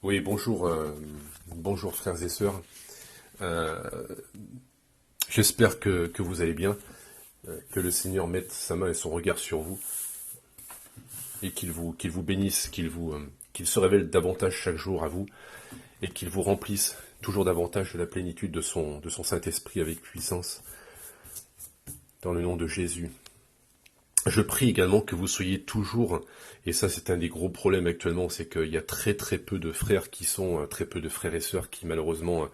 Oui, bonjour, bonjour frères et sœurs. Euh, J'espère que vous allez bien, que le Seigneur mette sa main et son regard sur vous et qu'il vous bénisse, qu'il se révèle davantage chaque jour à vous et qu'il vous remplisse toujours davantage de la plénitude de son Saint-Esprit avec puissance, dans le nom de Jésus. Je prie également que vous soyez toujours, et ça c'est un des gros problèmes actuellement, c'est qu'il y a très très peu de frères très peu de frères et sœurs qui malheureusement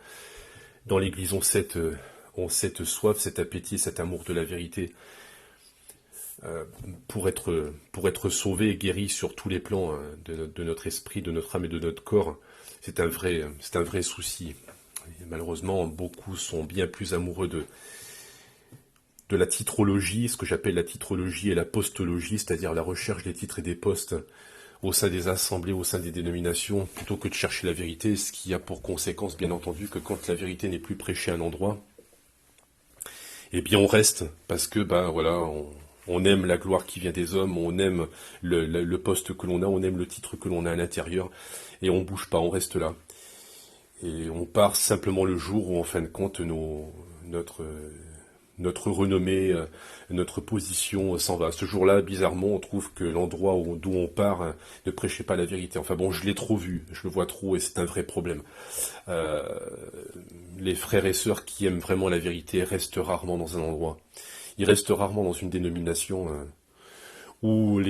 dans l'Église ont cette soif, cet appétit, cet amour de la vérité pour être sauvés et guéris sur tous les plans de notre esprit, de notre âme et de notre corps. C'est un vrai souci. Et malheureusement, beaucoup sont bien plus amoureux de la titrologie, ce que j'appelle la titrologie et la postologie, c'est-à-dire la recherche des titres et des postes au sein des assemblées, au sein des dénominations, plutôt que de chercher la vérité, ce qui a pour conséquence, bien entendu, que quand la vérité n'est plus prêchée à un endroit, eh bien on reste, parce que voilà, on aime la gloire qui vient des hommes, on aime le poste que l'on a, on aime le titre que l'on a à l'intérieur, et on bouge pas, on reste là. Et on part simplement le jour où, en fin de compte, notre renommée, notre position s'en va. Ce jour-là, bizarrement, on trouve que l'endroit d'où on part ne prêchait pas la vérité. Enfin bon, je l'ai trop vu, je le vois trop, et c'est un vrai problème. Euh, les frères et sœurs qui aiment vraiment la vérité restent rarement dans un endroit. Ils restent rarement dans une dénomination où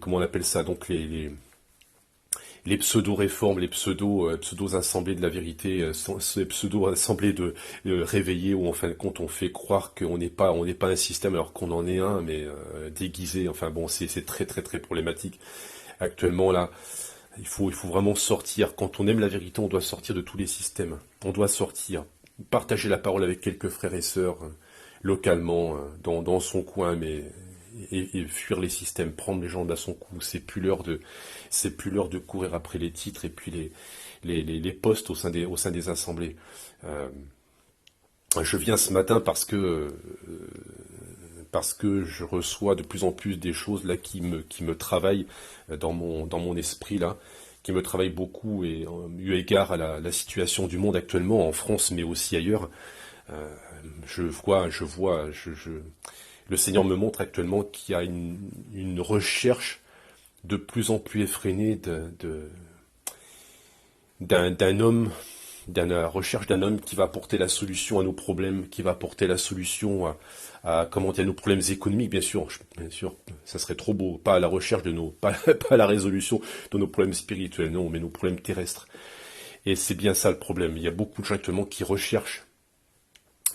comment on appelle ça, donc les pseudo-réformes, les pseudo-assemblées de la vérité, ces pseudo-assemblées de réveillés où en fin de compte on fait croire qu'on n'est pas un système alors qu'on en est un, mais déguisé. Enfin bon, c'est très très très problématique. Actuellement là, il faut vraiment sortir. Quand on aime la vérité, on doit sortir de tous les systèmes. On doit sortir, partager la parole avec quelques frères et sœurs localement, dans son coin, mais et fuir les systèmes, prendre les gens à son cou. C'est plus l'heure de courir après les titres et puis les postes au sein des assemblées. Euh, je viens ce matin parce que je reçois de plus en plus des choses là qui me travaillent dans mon esprit là, qui me travaillent beaucoup et eu égard à la situation du monde actuellement en France mais aussi ailleurs. Euh, le Seigneur me montre actuellement qu'il y a une recherche de plus en plus effrénée d'un homme, la recherche d'un homme qui va apporter la solution à nos problèmes, qui va apporter la solution à comment dire, nos problèmes économiques, bien sûr, ça serait trop beau, pas à la recherche pas à la résolution de nos problèmes spirituels, non, mais nos problèmes terrestres. Et c'est bien ça le problème. Il y a beaucoup de gens actuellement qui recherchent.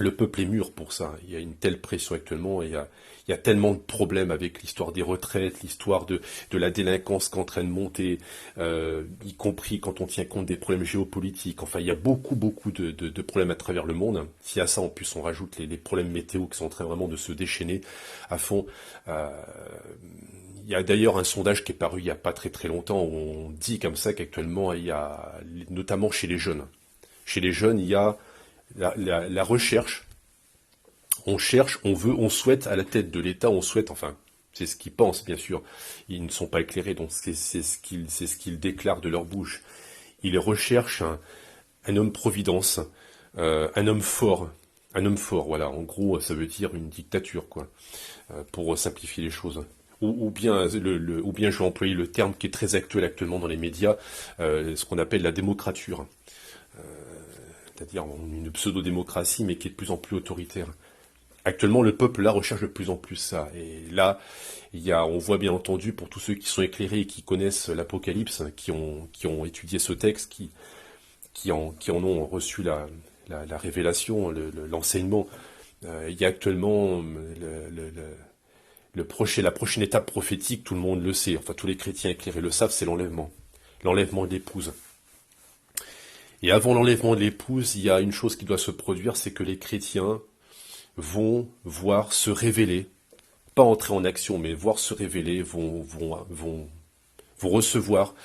Le peuple est mûr pour ça. Il y a une telle pression actuellement. Et il y a tellement de problèmes avec l'histoire des retraites, l'histoire de la délinquance qui est en train de monter, y compris quand on tient compte des problèmes géopolitiques. Enfin, il y a beaucoup, beaucoup de problèmes à travers le monde. Si à ça, en plus, on rajoute les problèmes météo qui sont en train vraiment de se déchaîner à fond. Euh, il y a d'ailleurs un sondage qui est paru il n'y a pas très très longtemps où on dit comme ça qu'actuellement, il y a, notamment chez les jeunes, il y a la recherche, on cherche, on veut, on souhaite à la tête de l'État, on souhaite, enfin, c'est ce qu'ils pensent, bien sûr. Ils ne sont pas éclairés, donc c'est ce qu'ils déclarent de leur bouche. Ils recherchent un homme-providence, un homme fort, voilà. En gros, ça veut dire une dictature, quoi, pour simplifier les choses. Ou bien je vais employer le terme qui est très actuel actuellement dans les médias, ce qu'on appelle la démocrature, c'est-à-dire une pseudo-démocratie, mais qui est de plus en plus autoritaire. Actuellement, le peuple là recherche de plus en plus ça. Et là, on voit bien entendu pour tous ceux qui sont éclairés et qui connaissent l'Apocalypse, qui ont étudié ce texte, qui en ont reçu la révélation, l'enseignement. Il y a actuellement la prochaine étape prophétique, tout le monde le sait, enfin tous les chrétiens éclairés le savent, c'est l'enlèvement de l'épouse. Et avant l'enlèvement de l'épouse, il y a une chose qui doit se produire, c'est que les chrétiens vont voir se révéler, pas entrer en action, mais voir se révéler, vont recevoir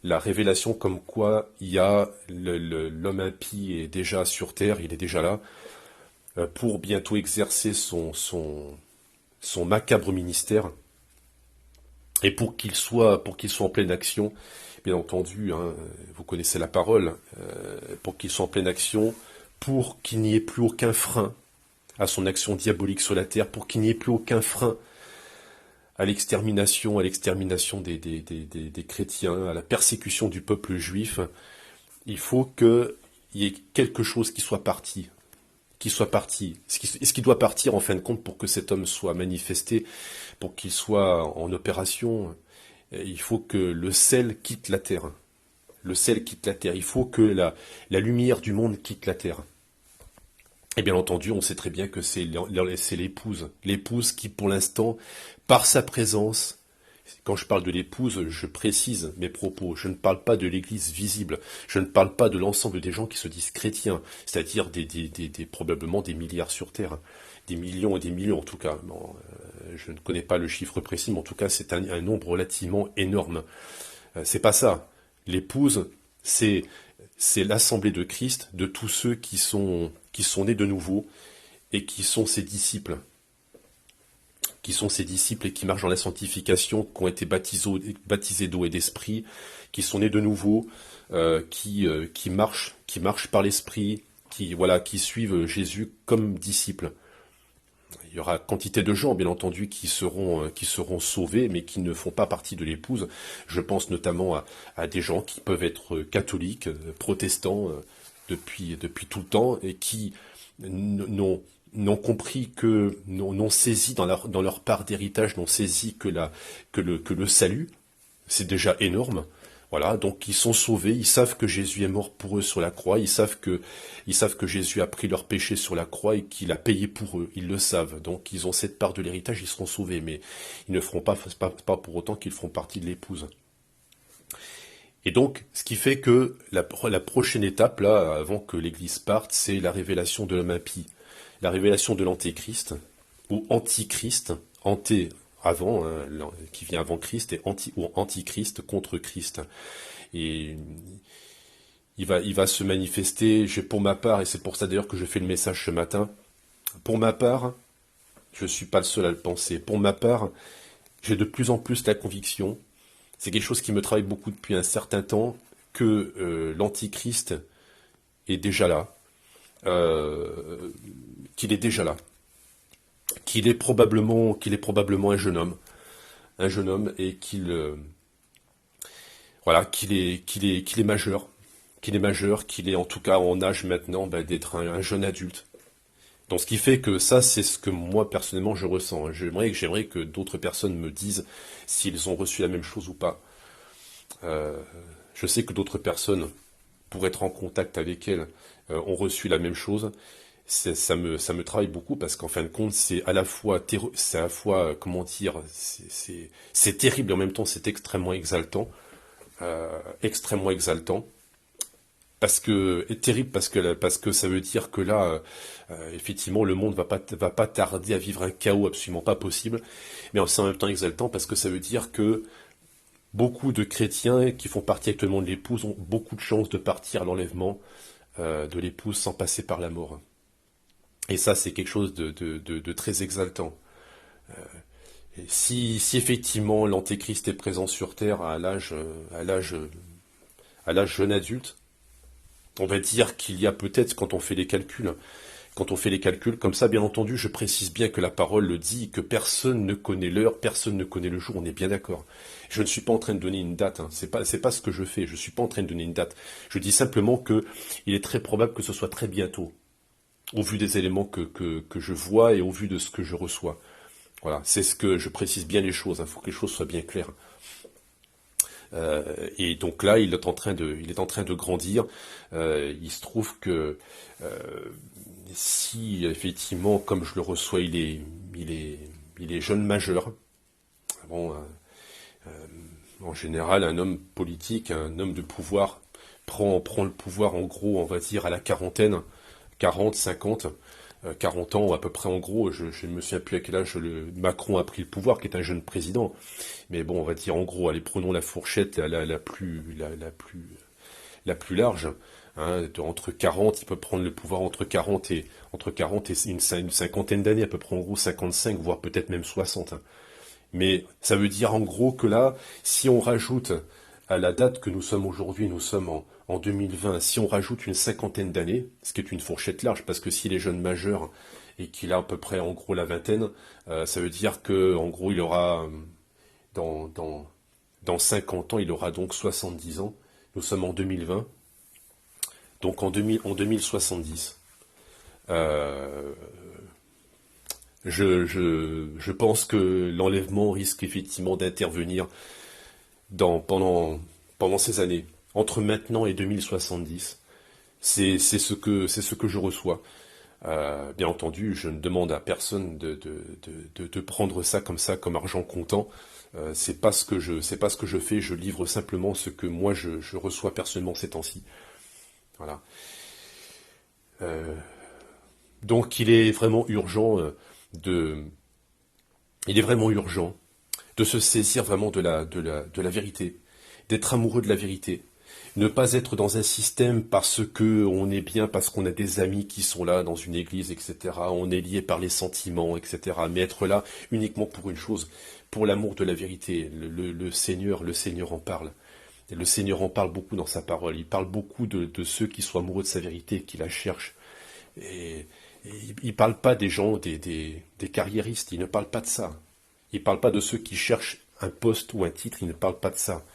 la révélation comme quoi il y a l'homme impie est déjà sur terre, il est déjà là, pour bientôt exercer son macabre ministère Et pour qu'il soit en pleine action, bien entendu, hein, vous connaissez la parole, pour qu'il soit en pleine action, pour qu'il n'y ait plus aucun frein à son action diabolique sur la terre, pour qu'il n'y ait plus aucun frein à l'extermination des chrétiens, à la persécution du peuple juif, il faut qu'il y ait quelque chose qui soit parti, ce qui doit partir en fin de compte pour que cet homme soit manifesté, pour qu'il soit en opération, il faut que le sel quitte la terre. Le sel quitte la terre. Il faut que la lumière du monde quitte la terre. Et bien entendu, on sait très bien que c'est l'épouse. L'épouse qui, pour l'instant, par sa présence, quand je parle de l'épouse, je précise mes propos. Je ne parle pas de l'Église visible. Je ne parle pas de l'ensemble des gens qui se disent chrétiens, c'est-à-dire probablement des milliards sur Terre. Des millions et des millions en tout cas. Bon, je ne connais pas le chiffre précis, mais en tout cas c'est un nombre relativement énorme. C'est pas ça. L'épouse, c'est l'assemblée de Christ, de tous ceux qui sont nés de nouveau et qui sont ses disciples. Qui sont ses disciples et qui marchent dans la sanctification, qui ont été baptisés d'eau et d'esprit, qui sont nés de nouveau, qui marchent par l'esprit, qui suivent Jésus comme disciples. Il y aura quantité de gens, bien entendu, qui seront sauvés, mais qui ne font pas partie de l'épouse. Je pense notamment à des gens qui peuvent être catholiques, protestants, depuis tout le temps, et qui n'ont compris n'ont saisi dans leur part d'héritage, n'ont saisi que le salut, c'est déjà énorme. Voilà, donc ils sont sauvés, ils savent que Jésus est mort pour eux sur la croix, ils savent que Jésus a pris leur péché sur la croix et qu'il a payé pour eux, ils le savent. Donc ils ont cette part de l'héritage, ils seront sauvés, mais ils ne feront pas pour autant qu'ils feront partie de l'épouse. Et donc, ce qui fait que la prochaine étape, là, avant que l'Église parte, c'est la révélation de l'homme impie. La révélation de l'antéchrist, ou antichrist, avant, hein, qui vient avant Christ, et antichrist contre Christ. Et il va se manifester, pour ma part, et c'est pour ça d'ailleurs que je fais le message ce matin, pour ma part, je ne suis pas le seul à le penser, pour ma part, j'ai de plus en plus la conviction, c'est quelque chose qui me travaille beaucoup depuis un certain temps, que l'antichrist est déjà là, qu'il est déjà là, qu'il est probablement un jeune homme et qu'il est majeur, qu'il est en tout cas en âge maintenant d'être un jeune adulte. Donc ce qui fait que ça, c'est ce que moi personnellement je ressens. J'aimerais que d'autres personnes me disent s'ils ont reçu la même chose ou pas. Je sais que d'autres personnes, pour être en contact avec elles, ont reçu la même chose. Ça me travaille beaucoup parce qu'en fin de compte, c'est à la fois, comment dire, c'est terrible et en même temps c'est extrêmement exaltant. Extrêmement exaltant. Terrible parce que ça veut dire que là, effectivement, le monde va pas tarder à vivre un chaos absolument pas possible. Mais c'est en même temps exaltant parce que ça veut dire que beaucoup de chrétiens qui font partie actuellement de l'épouse ont beaucoup de chances de partir à l'enlèvement de l'épouse sans passer par la mort. Et ça, c'est quelque chose de très exaltant. Et si effectivement l'antéchrist est présent sur Terre à l'âge jeune adulte, on va dire qu'il y a peut-être, quand on fait les calculs, comme ça, bien entendu, je précise bien que la parole le dit, que personne ne connaît l'heure, personne ne connaît le jour, on est bien d'accord. Je ne suis pas en train de donner une date, hein. C'est pas ce que je fais, je suis pas en train de donner une date. Je dis simplement que il est très probable que ce soit très bientôt, au vu des éléments que je vois et au vu de ce que je reçois. Voilà, c'est ce que je précise bien les choses, il faut que les choses soient bien claires. Et donc là, il est en train de grandir. Il se trouve que si effectivement, comme je le reçois, il est jeune majeur. Bon, en général, un homme politique, un homme de pouvoir prend le pouvoir en gros, on va dire à la quarantaine, 40, 50. 40 ans à peu près en gros, je ne me souviens plus à quel âge Macron a pris le pouvoir, qui est un jeune président. Mais bon, on va dire en gros, allez, prenons la fourchette la plus large. Hein, entre 40, il peut prendre le pouvoir entre 40 et une cinquantaine d'années, à peu près en gros 55, voire peut-être même 60. Hein. Mais ça veut dire en gros que là, si on rajoute à la date que nous sommes aujourd'hui, nous sommes en 2020, si on rajoute une cinquantaine d'années, ce qui est une fourchette large, parce que s'il est jeune majeur et qu'il a à peu près en gros la vingtaine, ça veut dire que en gros il aura dans, dans, dans 50 ans, il aura donc 70 ans. Nous sommes en 2020, donc en 2070. Euh, je pense que l'enlèvement risque effectivement d'intervenir pendant ces années. Entre maintenant et 2070, c'est ce que je reçois. Bien entendu, je ne demande à personne de prendre ça comme argent comptant. C'est pas ce que je fais. Je livre simplement ce que moi je reçois personnellement ces temps-ci. Voilà. Euh, donc de, il est vraiment urgent de se saisir vraiment de la vérité, d'être amoureux de la vérité, ne pas être dans un système parce que on est bien, parce qu'on a des amis qui sont là dans une église, etc. On est lié par les sentiments, etc. Mais être là uniquement pour une chose, pour l'amour de la vérité. Le Seigneur en parle. Et le Seigneur en parle beaucoup dans sa parole. Il parle beaucoup de ceux qui sont amoureux de sa vérité, qui la cherchent. Et, et il ne parle pas des gens, des carriéristes. Il ne parle pas de ça. Il ne parle pas de ceux qui cherchent un poste ou un titre. Il ne parle pas de ça.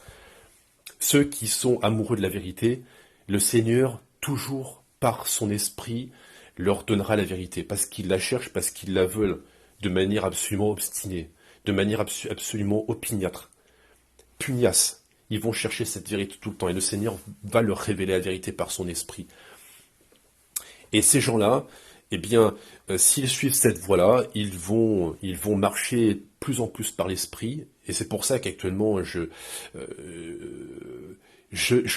Ceux qui sont amoureux de la vérité, le Seigneur, toujours par son esprit, leur donnera la vérité, parce qu'ils la cherchent, parce qu'ils la veulent, de manière absolument obstinée, de manière absolument opiniâtre, pugnace. Ils vont chercher cette vérité tout le temps, et le Seigneur va leur révéler la vérité par son esprit. Et ces gens-là, eh bien, s'ils suivent cette voie-là, ils vont marcher plus en plus par l'esprit. Et c'est pour ça qu'actuellement, je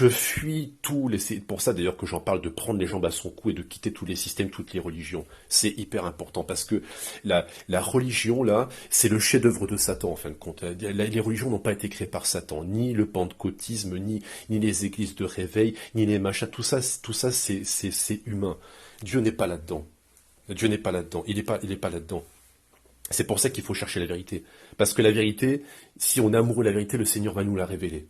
fuis tous les... C'est pour ça d'ailleurs que j'en parle de prendre les jambes à son cou et de quitter tous les systèmes, toutes les religions. C'est hyper important parce que la religion, là, c'est le chef-d'œuvre de Satan, en fin de compte. Les religions n'ont pas été créées par Satan. Ni le pentecôtisme, ni les églises de réveil, ni les machins. Tout ça, c'est humain. Dieu n'est pas là-dedans. Dieu n'est pas là-dedans. Il est pas là-dedans. C'est pour ça qu'il faut chercher la vérité. Parce que la vérité, si on est amoureux de la vérité, le Seigneur va nous la révéler.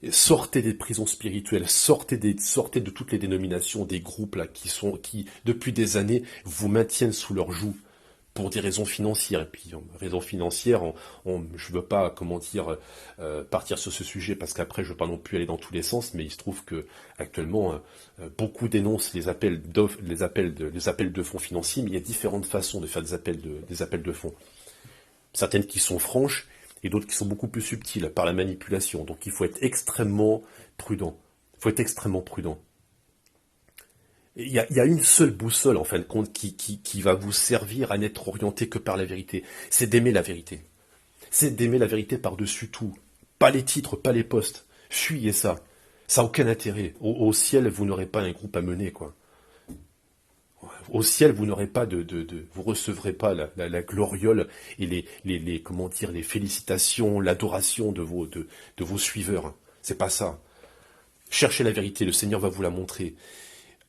Sortez des prisons spirituelles, sortez de toutes les dénominations, des groupes là qui depuis des années vous maintiennent sous leur joug pour des raisons financières. Et puis raisons financières, je veux pas comment dire partir sur ce sujet parce qu'après je veux pas non plus aller dans tous les sens, mais il se trouve que actuellement beaucoup dénoncent les appels de fonds financiers, mais il y a différentes façons de faire des appels de fonds. Certaines qui sont franches et d'autres qui sont beaucoup plus subtiles par la manipulation. Donc il faut être extrêmement prudent. Il faut être extrêmement prudent. Il y a une seule boussole, en fin de compte, qui va vous servir à n'être orienté que par la vérité. C'est d'aimer la vérité. C'est d'aimer la vérité par-dessus tout. Pas les titres, pas les postes. Fuyez ça. Ça n'a aucun intérêt. Au ciel, vous n'aurez pas un groupe à mener, quoi. Au ciel, vous n'aurez pas vous recevrez pas la gloriole et comment dire, les félicitations, l'adoration de vos suiveurs. C'est pas ça. Cherchez la vérité, le Seigneur va vous la montrer.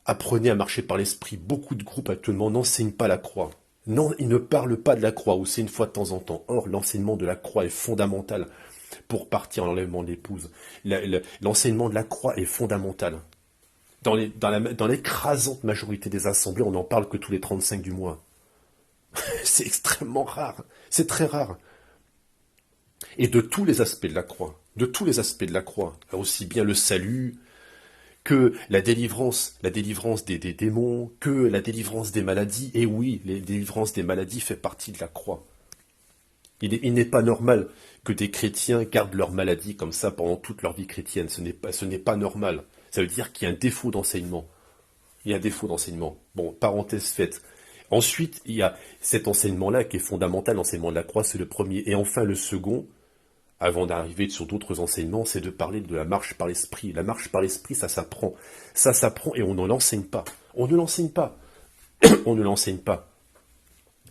Apprenez à marcher par l'esprit. Beaucoup de groupes actuellement n'enseignent pas la croix. Non, ils ne parlent pas de la croix, ou c'est une fois de temps en temps. Or, l'enseignement de la croix est fondamental pour partir en enlèvement de l'épouse. L'enseignement de la croix est fondamental. Dans l'écrasante majorité des assemblées, on n'en parle que tous les 35 du mois. C'est extrêmement rare. C'est très rare. Et de tous les aspects de la croix, aussi bien le salut, que la délivrance des démons, que la délivrance des maladies. Et oui, la délivrance des maladies fait partie de la croix. Il n'est pas normal que des chrétiens gardent leur maladie comme ça pendant toute leur vie chrétienne. Ce n'est pas normal. Ça veut dire qu'il y a un défaut d'enseignement. Il y a un défaut d'enseignement. Bon, parenthèse faite. Ensuite, il y a cet enseignement-là qui est fondamental, l'enseignement de la croix, c'est le premier. Et enfin, le second, avant d'arriver sur d'autres enseignements, c'est de parler de la marche par l'esprit. La marche par l'esprit, ça s'apprend. Ça s'apprend et on ne l'enseigne pas. On ne l'enseigne pas. On ne l'enseigne pas.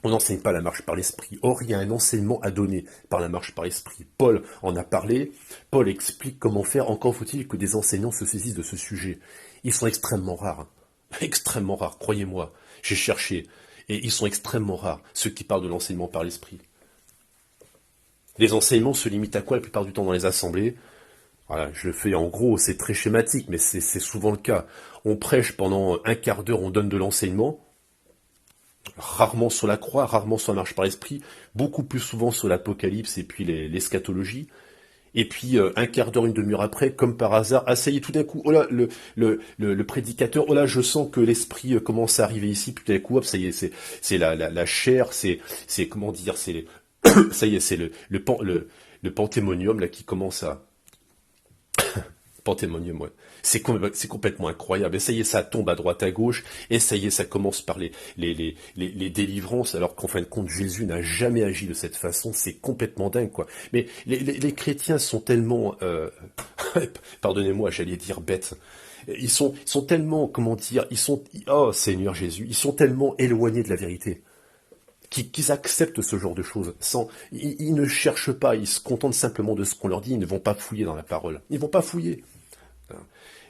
On n'enseigne pas la marche par l'esprit. Or, il y a un enseignement à donner par la marche par l'esprit. Paul en a parlé. Paul explique comment faire. Encore faut-il que des enseignants se saisissent de ce sujet. Ils sont extrêmement rares. Extrêmement rares, croyez-moi. J'ai cherché. Et ils sont extrêmement rares, ceux qui parlent de l'enseignement par l'esprit. Les enseignements se limitent à quoi la plupart du temps dans les assemblées? Voilà, je le fais en gros, c'est très schématique, mais c'est souvent le cas. On prêche pendant un quart d'heure, on donne de l'enseignement, rarement sur la croix, rarement sur la marche par l'esprit, beaucoup plus souvent sur l'Apocalypse et puis l'eschatologie. Et puis un quart d'heure, une demi-heure après, comme par hasard, ah ça y est, tout d'un coup, oh là, le prédicateur, oh là, je sens que l'esprit commence à arriver ici, puis tout d'un coup, hop, ça y est, c'est la chair, c'est comment dire, ça y est, c'est le panthémonium là qui commence à Panthémonium, ouais. C'est complètement incroyable. Et ça y est, ça tombe à droite, à gauche. Et ça y est, ça commence par les délivrances, alors qu'en fin de compte, Jésus n'a jamais agi de cette façon. C'est complètement dingue, quoi. Mais les chrétiens sont tellement, pardonnez-moi, j'allais dire bêtes. Ils sont tellement, comment dire, oh Seigneur Jésus, ils sont tellement éloignés de la vérité qu'ils acceptent ce genre de choses. Ils ne cherchent pas, ils se contentent simplement de ce qu'on leur dit, ils ne vont pas fouiller dans la parole. Ils vont pas fouiller.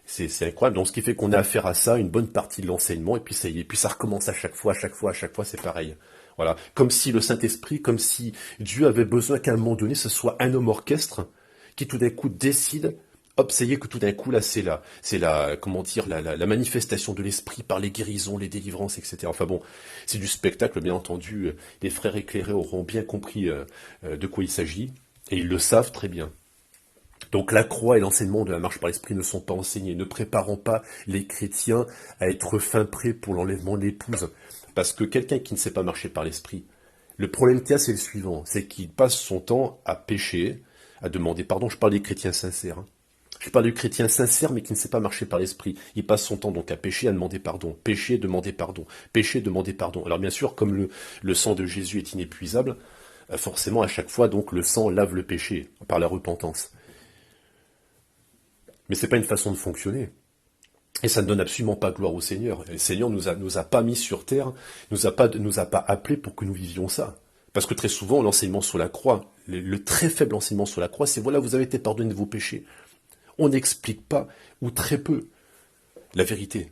C'est incroyable. Donc, ce qui fait qu'on a affaire à ça, une bonne partie de l'enseignement, et puis ça y est, puis ça recommence à chaque fois, c'est pareil. Voilà. Comme si le Saint-Esprit, comme si Dieu avait besoin qu'à un moment donné, ce soit un homme orchestre qui tout d'un coup décide, hop, ça y est que tout d'un coup, là, comment dire, la manifestation de l'Esprit par les guérisons, les délivrances, etc. Enfin bon, c'est du spectacle, bien entendu. Les frères éclairés auront bien compris de quoi il s'agit, et ils le savent très bien. Donc la croix et l'enseignement de la marche par l'esprit ne sont pas enseignés, ne préparant pas les chrétiens à être fin prêts pour l'enlèvement de l'épouse. Parce que quelqu'un qui ne sait pas marcher par l'esprit, le problème qu'il y a, c'est le suivant, c'est qu'il passe son temps à pécher, à demander pardon. Je parle des chrétiens sincères. Hein. Je parle du chrétien sincère, mais qui ne sait pas marcher par l'esprit. Il passe son temps donc à pécher, à demander pardon. Pécher, demander pardon. Pécher, demander pardon. Alors bien sûr, comme le sang de Jésus est inépuisable, forcément à chaque fois, donc le sang lave le péché par la repentance. Mais c'est pas une façon de fonctionner. Et ça ne donne absolument pas gloire au Seigneur. Et le Seigneur nous a pas mis sur terre, nous a pas appelés pour que nous vivions ça. Parce que très souvent, l'enseignement sur la croix, le très faible enseignement sur la croix, c'est voilà, vous avez été pardonné de vos péchés. On n'explique pas, ou très peu, la vérité.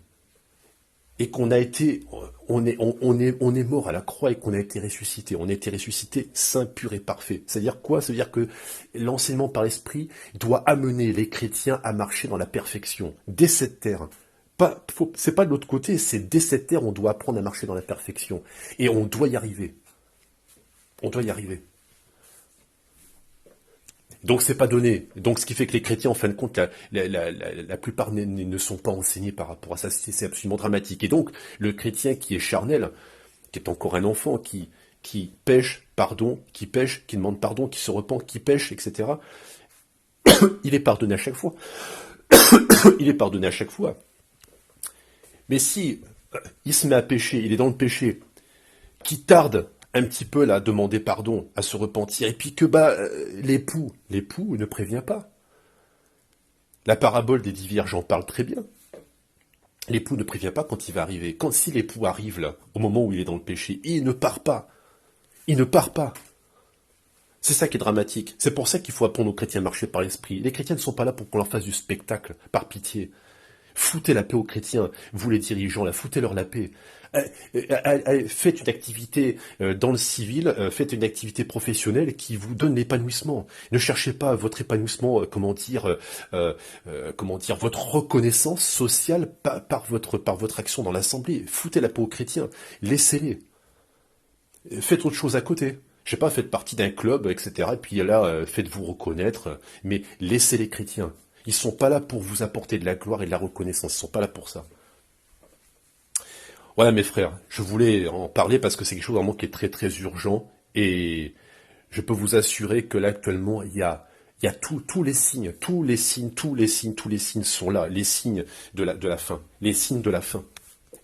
Et qu'on a été, on est mort à la croix et qu'on a été ressuscité. On a été ressuscité saint, pur et parfait. C'est-à-dire quoi? C'est-à-dire que l'enseignement par l'esprit doit amener les chrétiens à marcher dans la perfection, dès cette terre. C'est pas de l'autre côté, c'est dès cette terre on doit apprendre à marcher dans la perfection. Et on doit y arriver. On doit y arriver. Donc c'est pas donné. Donc ce qui fait que les chrétiens, en fin de compte, la plupart ne sont pas enseignés par rapport à ça. C'est absolument dramatique. Et donc le chrétien qui est charnel, qui est encore un enfant, qui pêche, pardon, qui pêche, qui demande pardon, qui se repent, qui pêche, etc. Il est pardonné à chaque fois. Il est pardonné à chaque fois. Mais si il se met à pécher, il est dans le péché, qui tarde un petit peu là à demander pardon, à se repentir, et puis que l'époux ne prévient pas. La parabole des 10 vierges en parle très bien. L'époux ne prévient pas quand il va arriver. Si l'époux arrive là, au moment où il est dans le péché, il ne part pas. Il ne part pas. C'est ça qui est dramatique. C'est pour ça qu'il faut apprendre aux chrétiens à marcher par l'esprit. Les chrétiens ne sont pas là pour qu'on leur fasse du spectacle, par pitié. Foutez la paix aux chrétiens, vous les dirigeants, là, foutez-leur la paix. Faites une activité dans le civil, faites une activité professionnelle qui vous donne l'épanouissement. Ne cherchez pas votre épanouissement, votre reconnaissance sociale par votre action dans l'assemblée. Foutez la paix aux chrétiens, laissez-les. Faites autre chose à côté. Je sais pas, faites partie d'un club, etc. Et puis là, faites-vous reconnaître, mais laissez les chrétiens. Ils sont pas là pour vous apporter de la gloire et de la reconnaissance. Ils sont pas là pour ça. Voilà mes frères, je voulais en parler parce que c'est quelque chose vraiment qui est très très urgent et je peux vous assurer que là actuellement il y a tous les signes, tous les signes sont là, les signes de la fin, les signes de la fin,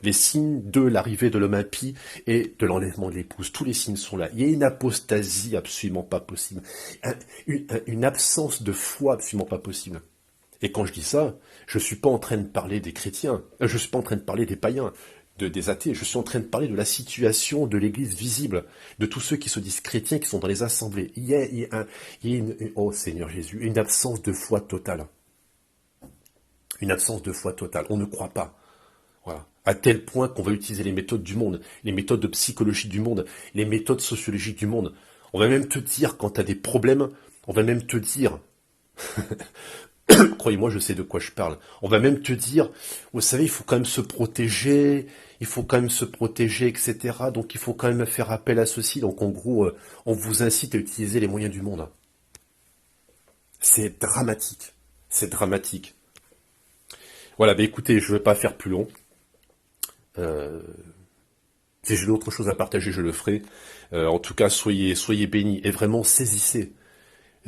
les signes de l'arrivée de l'homme impie et de l'enlèvement de l'épouse, tous les signes sont là. Il y a une apostasie absolument pas possible, une absence de foi absolument pas possible. Et quand je dis ça, je suis pas en train de parler des chrétiens, je suis pas en train de parler des païens, des athées, je suis en train de parler de la situation de l'Église visible, de tous ceux qui se disent chrétiens, qui sont dans les assemblées. Il y a oh Seigneur Jésus, une absence de foi totale. Une absence de foi totale. On ne croit pas. Voilà. À tel point qu'on va utiliser les méthodes du monde, les méthodes de psychologie du monde, les méthodes sociologiques du monde. On va même te dire quand tu as des problèmes, on va même te dire, croyez-moi, je sais de quoi je parle. On va même te dire, vous savez, il faut quand même se protéger, il faut quand même se protéger, etc. Donc il faut quand même faire appel à ceci. Donc en gros, on vous incite à utiliser les moyens du monde. C'est dramatique. C'est dramatique. Voilà, bah écoutez, je ne vais pas faire plus long. Si j'ai d'autres choses à partager, je le ferai. En tout cas, soyez bénis et vraiment saisissez.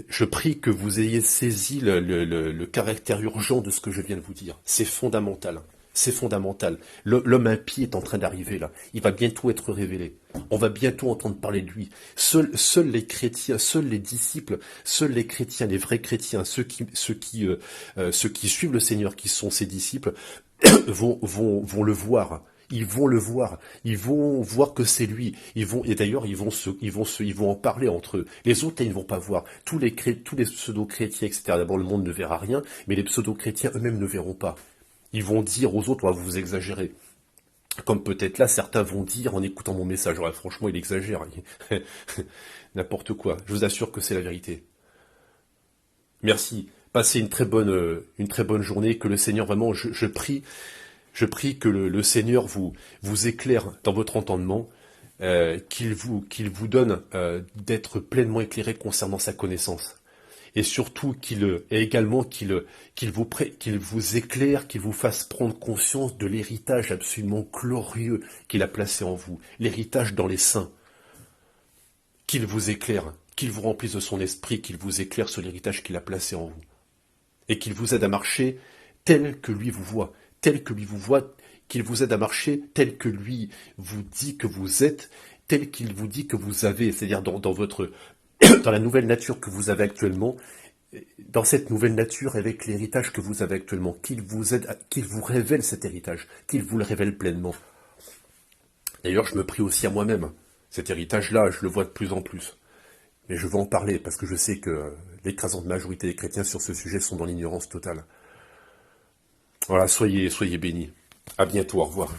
Je prie que vous ayez saisi le caractère urgent de ce que je viens de vous dire. C'est fondamental. C'est fondamental. L'homme impie est en train d'arriver là. Il va bientôt être révélé. On va bientôt entendre parler de lui. Seuls les chrétiens, seuls les disciples, seuls les chrétiens, les vrais chrétiens, ceux qui suivent le Seigneur, qui sont ses disciples, vont le voir. Ils vont le voir. Ils vont voir que c'est lui. Et d'ailleurs, ils vont en parler entre eux. Les autres, là, ils ne vont pas voir. Tous les pseudo-chrétiens, etc. D'abord, le monde ne verra rien, mais les pseudo-chrétiens eux-mêmes ne verront pas. Ils vont dire aux autres, vous exagérez. Comme peut-être là, certains vont dire en écoutant mon message, ouais, franchement, il exagère. N'importe quoi. Je vous assure que c'est la vérité. Merci. Passez une très bonne journée. Que le Seigneur, vraiment, je prie que le Seigneur vous éclaire dans votre entendement, qu'il vous donne d'être pleinement éclairé concernant sa connaissance. Et surtout qu'il vous éclaire, qu'il vous fasse prendre conscience de l'héritage absolument glorieux qu'il a placé en vous, l'héritage dans les saints. Qu'il vous éclaire, qu'il vous remplisse de son esprit, qu'il vous éclaire sur l'héritage qu'il a placé en vous. Et qu'il vous aide à marcher tel que lui vous voit, qu'il vous aide à marcher tel que lui vous dit que vous êtes, tel qu'il vous dit que vous avez, c'est-à-dire dans la nouvelle nature que vous avez actuellement, dans cette nouvelle nature avec l'héritage que vous avez actuellement, qu'il vous aide, qu'il vous révèle cet héritage, qu'il vous le révèle pleinement. D'ailleurs, je me prie aussi à moi-même. Cet héritage-là, je le vois de plus en plus. Mais je veux en parler parce que je sais que l'écrasante majorité des chrétiens sur ce sujet sont dans l'ignorance totale. Voilà, soyez bénis. À bientôt, au revoir.